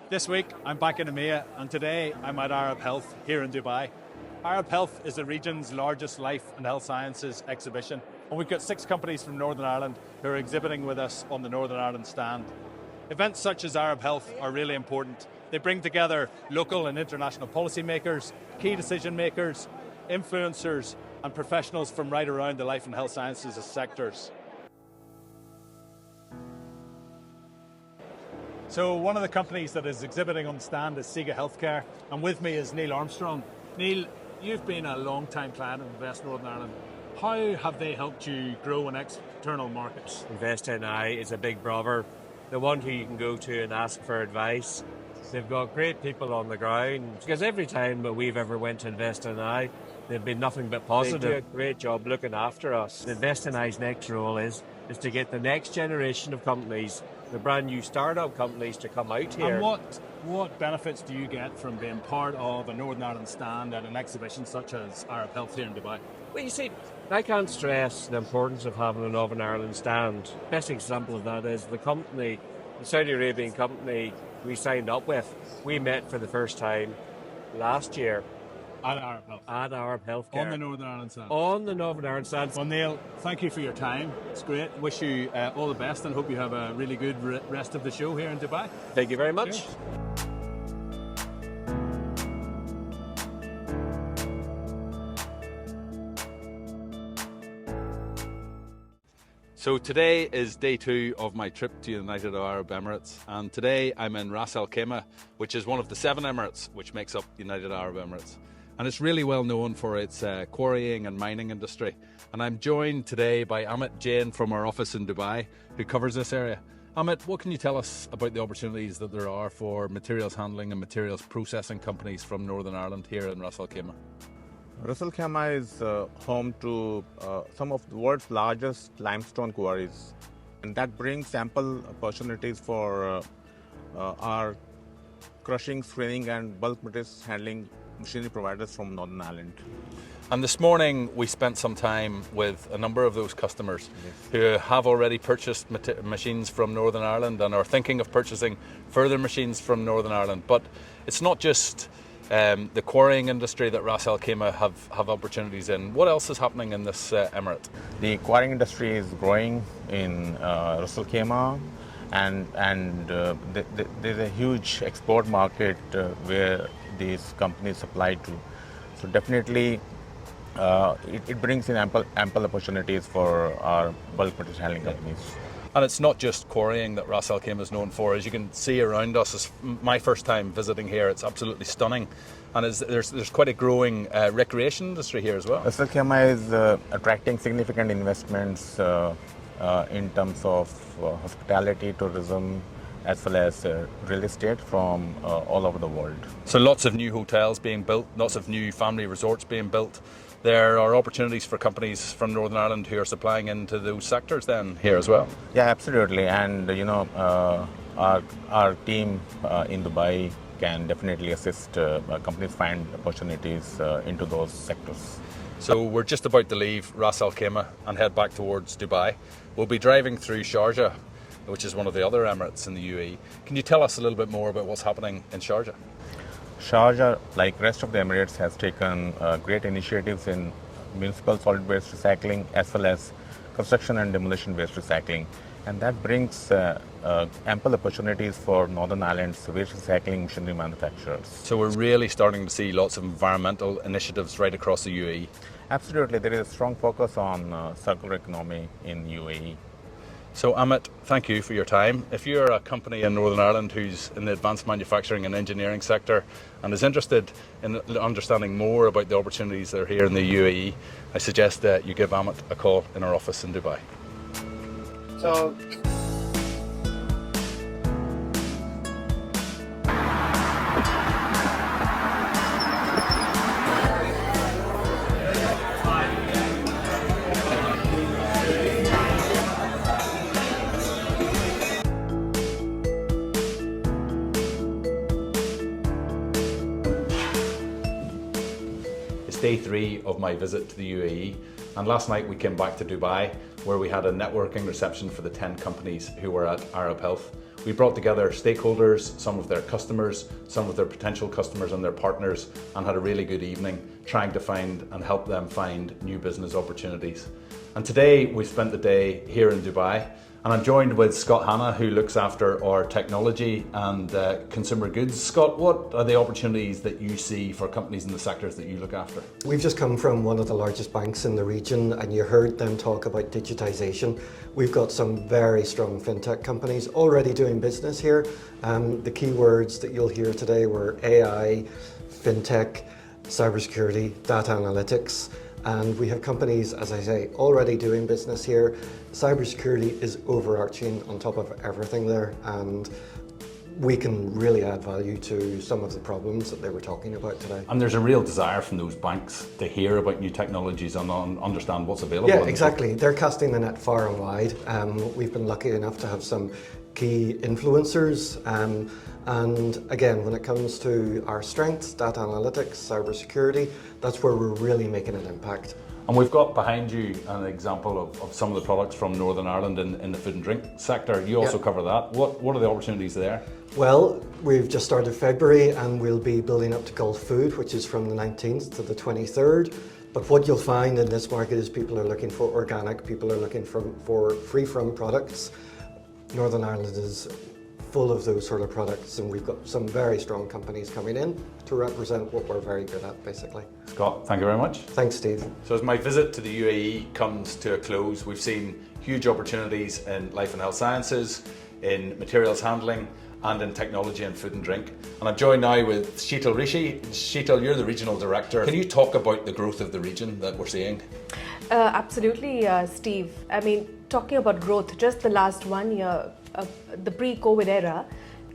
This week, I'm back in EMEA, and today I'm at Arab Health here in Dubai. Arab Health is the region's largest life and health sciences exhibition, and we've got 6 companies from Northern Ireland who are exhibiting with us on the Northern Ireland stand. Events such as Arab Health are really important. They bring together local and international policymakers, key decision makers, influencers, and professionals from right around the life and health sciences sectors. So one of the companies that is exhibiting on the stand is SIGA Healthcare, and with me is Neil Armstrong. Neil, you've been a long-time client of Invest Northern Ireland. How have they helped you grow in external markets? Invest NI is a big brother, the one who you can go to and ask for advice. They've got great people on the ground, because every time that we've ever went to Invest NI, they've been nothing but positive. They do a great job looking after us. Invest NI's next role is to get the next generation of companies, the brand new startup companies, to come out here. And what benefits do you get from being part of a Northern Ireland stand at an exhibition such as Arab Health here in Dubai? Well, you see, I can't stress the importance of having a Northern Ireland stand. Best example of that is the company, the Saudi Arabian company we signed up with. We met for the first time last year At Arab Health. at Arab Healthcare. On the Northern Ireland stand. On the Northern Ireland stand. Well, Neil, thank you for your time. It's great. Wish you all the best and hope you have a really good rest of the show here in Dubai. Thank you very much. Cheers. So today is day 2 of my trip to United Arab Emirates, and today I'm in Ras Al Khaimah, which is one of the 7 Emirates which makes up United Arab Emirates. And it's really well known for its quarrying and mining industry. And I'm joined today by Amit Jain from our office in Dubai, who covers this area. Amit, what can you tell us about the opportunities that there are for materials handling and materials processing companies from Northern Ireland here in Ras Al Khaimah? Ras Al Khaimah is home to some of the world's largest limestone quarries, and that brings ample opportunities for our crushing, screening and bulk materials handling machinery providers from Northern Ireland. And this morning we spent some time with a number of those customers who have already purchased machines from Northern Ireland and are thinking of purchasing further machines from Northern Ireland. But it's not just the quarrying industry that Ras Al Khaimah have opportunities in. What else is happening in this emirate? The quarrying industry is growing in Ras Al Khaimah, and there's a huge export market where these companies supply to. So definitely it brings in ample opportunities for our bulk material handling companies. And it's not just quarrying that Ras Al Khaimah is known for. As you can see around us, it's my first time visiting here. It's absolutely stunning. And there's quite a growing recreation industry here as well. Ras Al Khaimah is attracting significant investments in terms of hospitality, tourism, as well as real estate from all over the world. So lots of new hotels being built, lots of new family resorts being built. There are opportunities for companies from Northern Ireland who are supplying into those sectors then here as well. Yeah, absolutely. And our team in Dubai can definitely assist companies find opportunities into those sectors. So we're just about to leave Ras Al Khaimah and head back towards Dubai. We'll be driving through Sharjah, which is one of the other Emirates in the UAE. Can you tell us a little bit more about what's happening in Sharjah? Sharjah, like rest of the Emirates, has taken great initiatives in municipal solid waste recycling as well as construction and demolition waste recycling. And that brings ample opportunities for Northern Ireland's waste recycling machinery manufacturers. So we're really starting to see lots of environmental initiatives right across the UAE. Absolutely, there is a strong focus on circular economy in UAE. So Amit, thank you for your time. If you're a company in Northern Ireland who's in the advanced manufacturing and engineering sector and is interested in understanding more about the opportunities that are here in the UAE, I suggest that you give Amit a call in our office in Dubai. So, Day 3 of my visit to the UAE, and last night we came back to Dubai where we had a networking reception for the 10 companies who were at Arab Health. We brought together stakeholders, some of their customers, some of their potential customers and their partners, and had a really good evening trying to find and help them find new business opportunities. And today we spent the day here in Dubai, and I'm joined with Scott Hanna, who looks after our technology and consumer goods. Scott, what are the opportunities that you see for companies in the sectors that you look after? We've just come from one of the largest banks in the region, and you heard them talk about digitization. We've got some very strong fintech companies already doing business here. The key words that you'll hear today were AI, fintech, cybersecurity, data analytics. And we have companies, as I say, already doing business here. Cybersecurity is overarching on top of everything there, and we can really add value to some of the problems that they were talking about today. And there's a real desire from those banks to hear about new technologies and understand what's available. Yeah, exactly. They're casting the net far and wide. We've been lucky enough to have some key influencers. And again, when it comes to our strengths, data analytics, cybersecurity, that's where we're really making an impact. And we've got behind you an example of some of the products from Northern Ireland in the food and drink sector. You also cover that. What are the opportunities there? Well, we've just started February and we'll be building up to Gulf Food, which is from the 19th to the 23rd. But what you'll find in this market is people are looking for organic, people are looking for free-from products. Northern Ireland is full of those sort of products, and we've got some very strong companies coming in to represent what we're very good at, basically. Scott, thank you very much. Thanks, Steve. So as my visit to the UAE comes to a close, we've seen huge opportunities in life and health sciences, in materials handling, and in technology and food and drink. And I'm joined now with Sheetal Rishi. Sheetal, you're the Regional Director. Can you talk about the growth of the region that we're seeing? Absolutely, Steve. I mean, talking about growth, just the last 1 year, the pre-COVID era,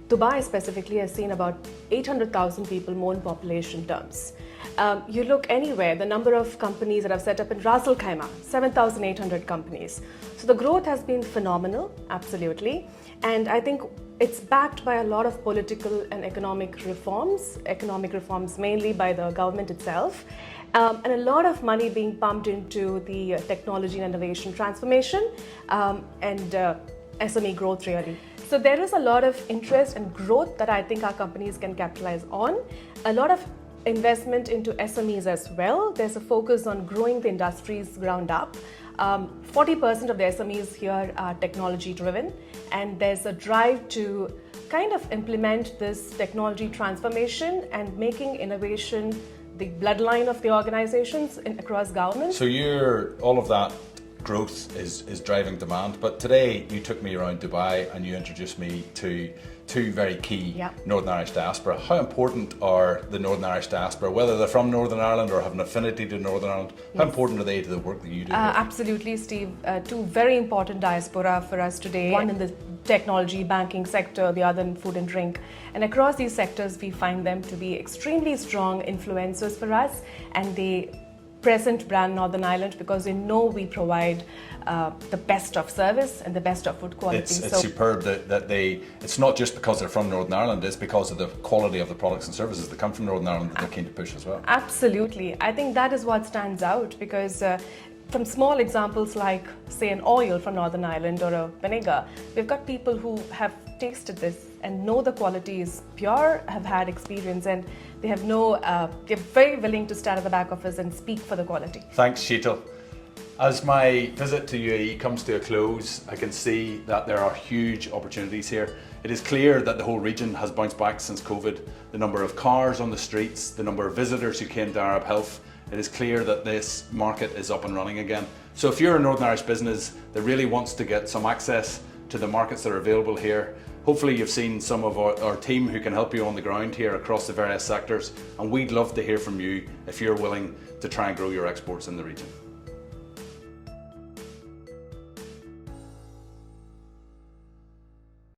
Dubai specifically has seen about 800,000 people more in population terms. You look anywhere, the number of companies that have set up in Ras Al Khaimah, 7,800 companies. So the growth has been phenomenal, absolutely. And I think it's backed by a lot of political and economic reforms mainly by the government itself. And a lot of money being pumped into the technology and innovation transformation and SME growth really. So there is a lot of interest and growth that I think our companies can capitalize on. A lot of investment into SMEs as well. There's a focus on growing the industries ground up. 40% of the SMEs here are technology driven, and there's a drive to kind of implement this technology transformation and making innovation the bloodline of the organizations across government. So all of that growth is driving demand, but today you took me around Dubai and you introduced me to two very key Northern Irish diaspora. How important are the Northern Irish diaspora, whether they're from Northern Ireland or have an affinity to Northern Ireland, how important are they to the work that you do? Absolutely, Steve. Two very important diaspora for us today. One in the technology, banking sector, the other in food and drink. And across these sectors, we find them to be extremely strong influencers for us, and they present brand Northern Ireland because they know we provide the best of service and the best of food quality. It's superb that it's not just because they're from Northern Ireland, it's because of the quality of the products and services that come from Northern Ireland that they're keen to push as well. Absolutely. I think that is what stands out because from small examples like, say, an oil from Northern Ireland or a vinegar, we've got people who have tasted this and know the quality is pure, have had experience, and they have they're very willing to stand at the back of us and speak for the quality. Thanks, Sheetal. As my visit to UAE comes to a close, I can see that there are huge opportunities here. It is clear that the whole region has bounced back since COVID. The number of cars on the streets, the number of visitors who came to Arab Health, it is clear that this market is up and running again. So if you're a Northern Irish business that really wants to get some access to the markets that are available here, hopefully you've seen some of our team who can help you on the ground here across the various sectors, and we'd love to hear from you if you're willing to try and grow your exports in the region.